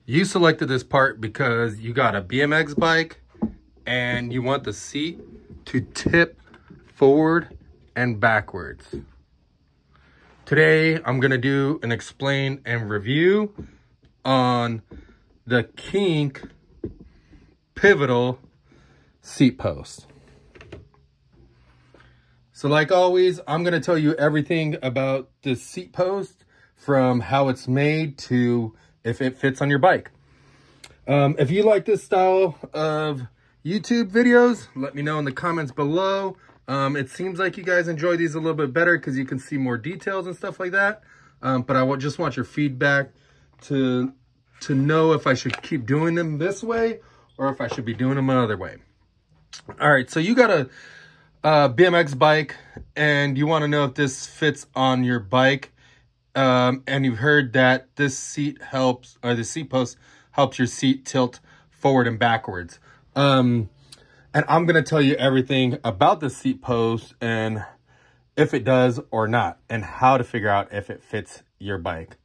You selected this part because you got a BMX bike and you want the seat to tip forward and backwards. Today, I'm gonna do an explain and review on the Kink pivotal seat post. So like always, I'm gonna tell you everything about this seat post, from how it's made to if it fits on your bike. If you like this style of YouTube videos, let me know in the comments below. It seems like you guys enjoy these a little bit better because you can see more details and stuff like that. But I just want your feedback to know if I should keep doing them this way or if I should be doing them another way. All right, so you got a BMX bike and you want to know if this fits on your bike. And you've heard that this seat helps, or the seat post helps your seat tilt forward and backwards. And I'm going to tell you everything about the seat post and if it does or not, and how to figure out if it fits your bike.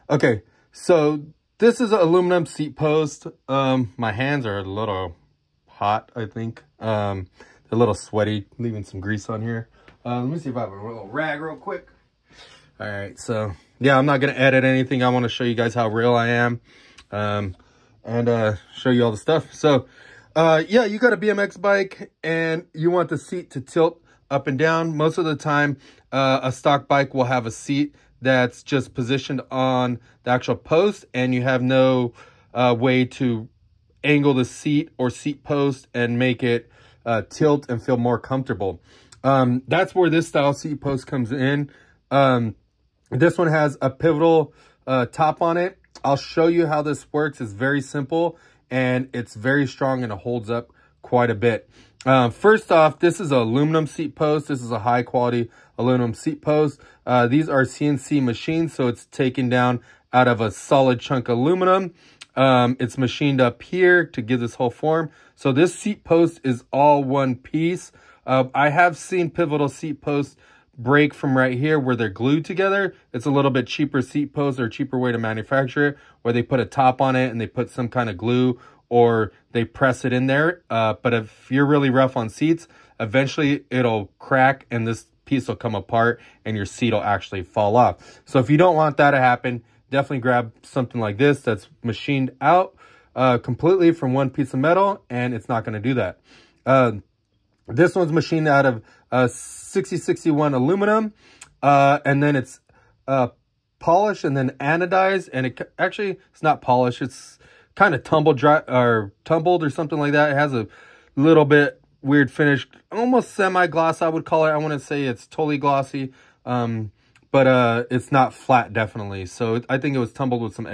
Okay, so this is an aluminum seat post. My hands are a little hot, I think. They're a little sweaty, leaving some grease on here. Let me see if I have a little rag real quick. All right, so yeah, I'm not going to edit anything. I want to show you guys how real I am, and show you all the stuff. So yeah, you got a BMX bike and you want the seat to tilt up and down. Most of the time, a stock bike will have a seat that's just positioned on the actual post, and you have no way to angle the seat or seat post and make it tilt and feel more comfortable. That's where this style seat post comes in. This one has a pivotal top on it. I'll show you how this works. It's very simple and it's very strong and it holds up quite a bit. First off, this is an aluminum seat post. This is a high quality aluminum seat post. These are CNC machines, so it's taken down out of a solid chunk of aluminum. It's machined up here to give this whole form. So this seat post is all one piece. I have seen pivotal seat posts break from right here where they're glued together. It's a little bit cheaper seat post, or a cheaper way to manufacture it, where they put a top on it and they put some kind of glue or they press it in there. But if you're really rough on seats, eventually it'll crack and this piece will come apart and your seat will actually fall off. So if you don't want that to happen, definitely grab something like this that's machined out completely from one piece of metal, and it's not going to do that. This one's machined out of 6061 aluminum, and then it's polished and then anodized, and it's not polished, it's kind of tumbled or something like that. It has a little bit weird finish, almost semi-gloss, I would call it. I wouldn't say it's totally glossy, but it's not flat, definitely. So I think it was tumbled with some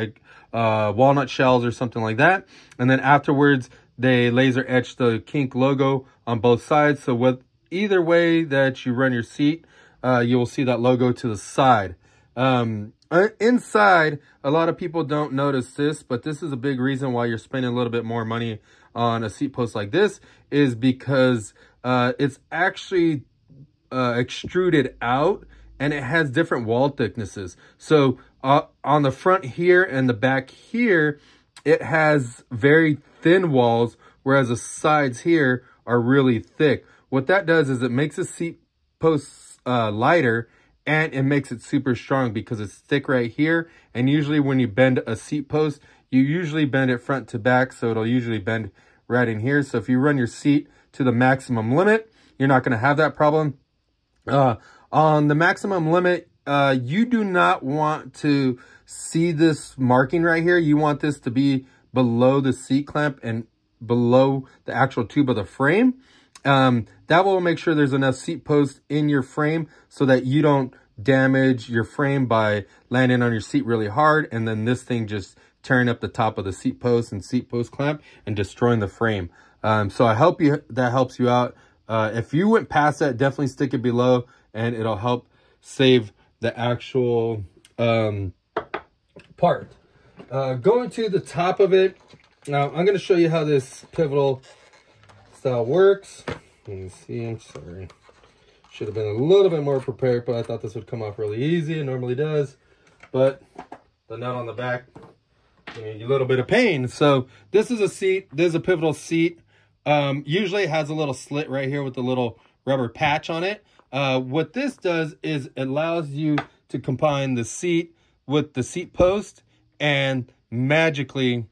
walnut shells or something like that. And then afterwards, they laser etched the Kink logo on both sides. So with either way that you run your seat, you will see that logo to the side. Inside, a lot of people don't notice this, but this is a big reason why you're spending a little bit more money on a seat post like this, is because it's actually extruded out and it has different wall thicknesses. So on the front here and the back here, it has very thin walls, whereas the sides here are really thick. What that does is it makes the seat post lighter, and it makes it super strong because it's thick right here. And usually when you bend a seat post, you usually bend it front to back, so it'll usually bend right in here. So if you run your seat to the maximum limit, you're not going to have that problem. On the maximum limit, you do not want to see this marking right here. You want this to be below the seat clamp and below the actual tube of the frame. That will make sure there's enough seat post in your frame so that you don't damage your frame by landing on your seat really hard and then this thing just tearing up the top of the seat post and seat post clamp and destroying the frame. So I hope that helps you out. If you went past that, definitely stick it below and it'll help save the actual part. Going to the top of it, now I'm going to show you how this pivotal style works. Let me see, I'm sorry. Should have been a little bit more prepared, but I thought this would come off really easy. It normally does. But the nut on the back a little bit of pain. So this is a seat. This is a pivotal seat. Usually it has a little slit right here with a little rubber patch on it. What this does is it allows you to combine the seat with the seat post, and magically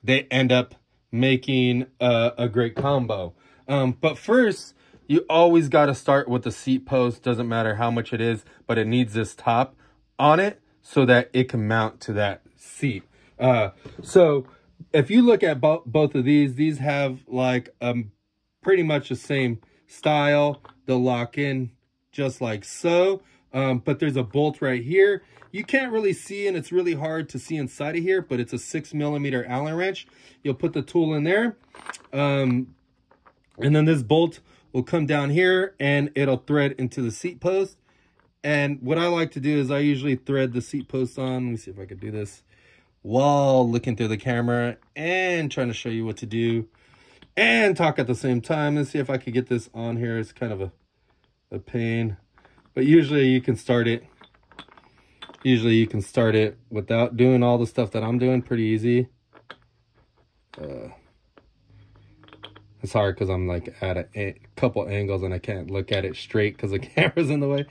they end up making a great combo. But first, you always got to start with the seat post. Doesn't matter how much it is, but it needs this top on it so that it can mount to that seat. So if you look at both of these have like pretty much the same style. They'll lock in just like so. But there's a bolt right here. You can't really see, and it's really hard to see inside of here, but it's a 6mm Allen wrench. You'll put the tool in there. And then this bolt will come down here and it'll thread into the seat post. And what I like to do is I usually thread the seat post on. Let me see if I could do this while looking through the camera and trying to show you what to do and talk at the same time. Let's see if I could get this on here. It's kind of a pain, but usually you can start it. Usually you can start it without doing all the stuff that I'm doing. Pretty easy. It's hard because I'm like at a couple angles and I can't look at it straight because the camera's in the way.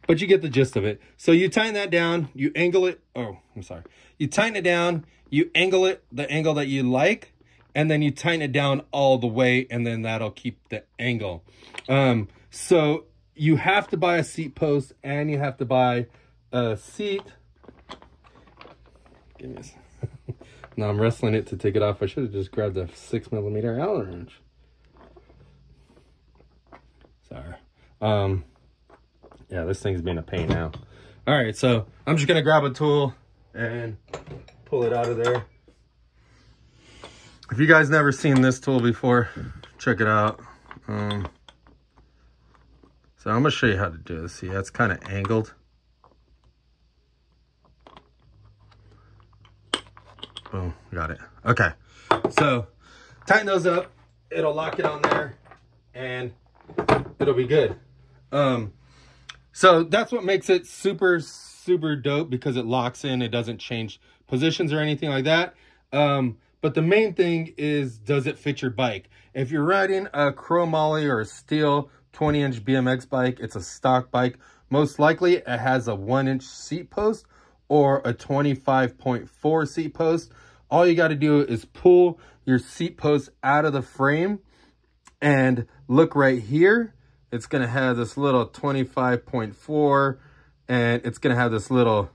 But you get the gist of it. So you tighten that down, you angle it. Oh, I'm sorry. You tighten it down, you angle it the angle that you like, and then you tighten it down all the way, and then that'll keep the angle. So you have to buy a seat post and you have to buy a seat. Give me a second. Now I'm wrestling it to take it off. I should have just grabbed a 6mm Allen wrench. Sorry. Yeah, this thing's being a pain now. All right, so I'm just gonna grab a tool and pull it out of there. If you guys never seen this tool before, check it out. So I'm gonna show you how to do this. See, that's kind of angled. Boom, got it. Okay, so tighten those up. It'll lock it on there and it'll be good. So that's what makes it super dope, because it locks in. It doesn't change positions or anything like that. But the main thing is, does it fit your bike? If you're riding a chromoly or a steel 20-inch BMX bike, it's a stock bike. Most likely it has a 1-inch seat post or a 25.4 seat post. All you got to do is pull your seat post out of the frame and look right here. It's going to have this little 25.4, and it's going to have this little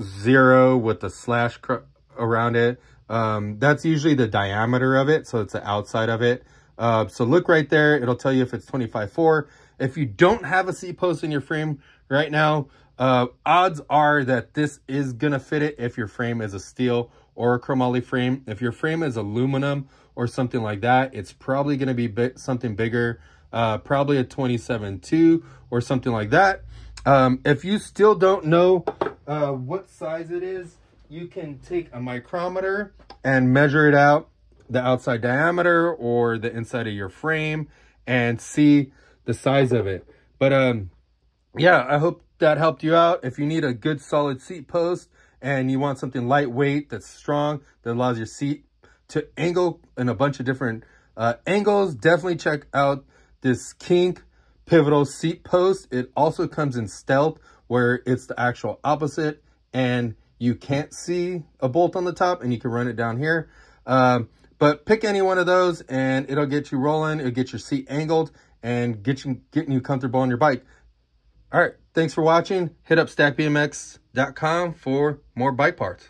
0 with the slash around it. That's usually the diameter of it, so it's the outside of it. So look right there. It'll tell you if it's 25.4. If you don't have a seat post in your frame right now, odds are that this is going to fit it if your frame is a steel or a chromoly frame. If your frame is aluminum or something like that, it's probably going to be something bigger, probably a 27.2 or something like that. If you still don't know what size it is, you can take a micrometer and measure it out, the outside diameter or the inside of your frame, and see the size of it. But yeah, I hope that helped you out. If you need a good solid seat post and you want something lightweight that's strong, that allows your seat to angle in a bunch of different angles, definitely check out this Kink pivotal seat post. It also comes in stealth, where it's the actual opposite and you can't see a bolt on the top and you can run it down here. But pick any one of those and it'll get you rolling. It'll get your seat angled and getting you comfortable on your bike. All right, thanks for watching. Hit up stackbmx.com for more bike parts.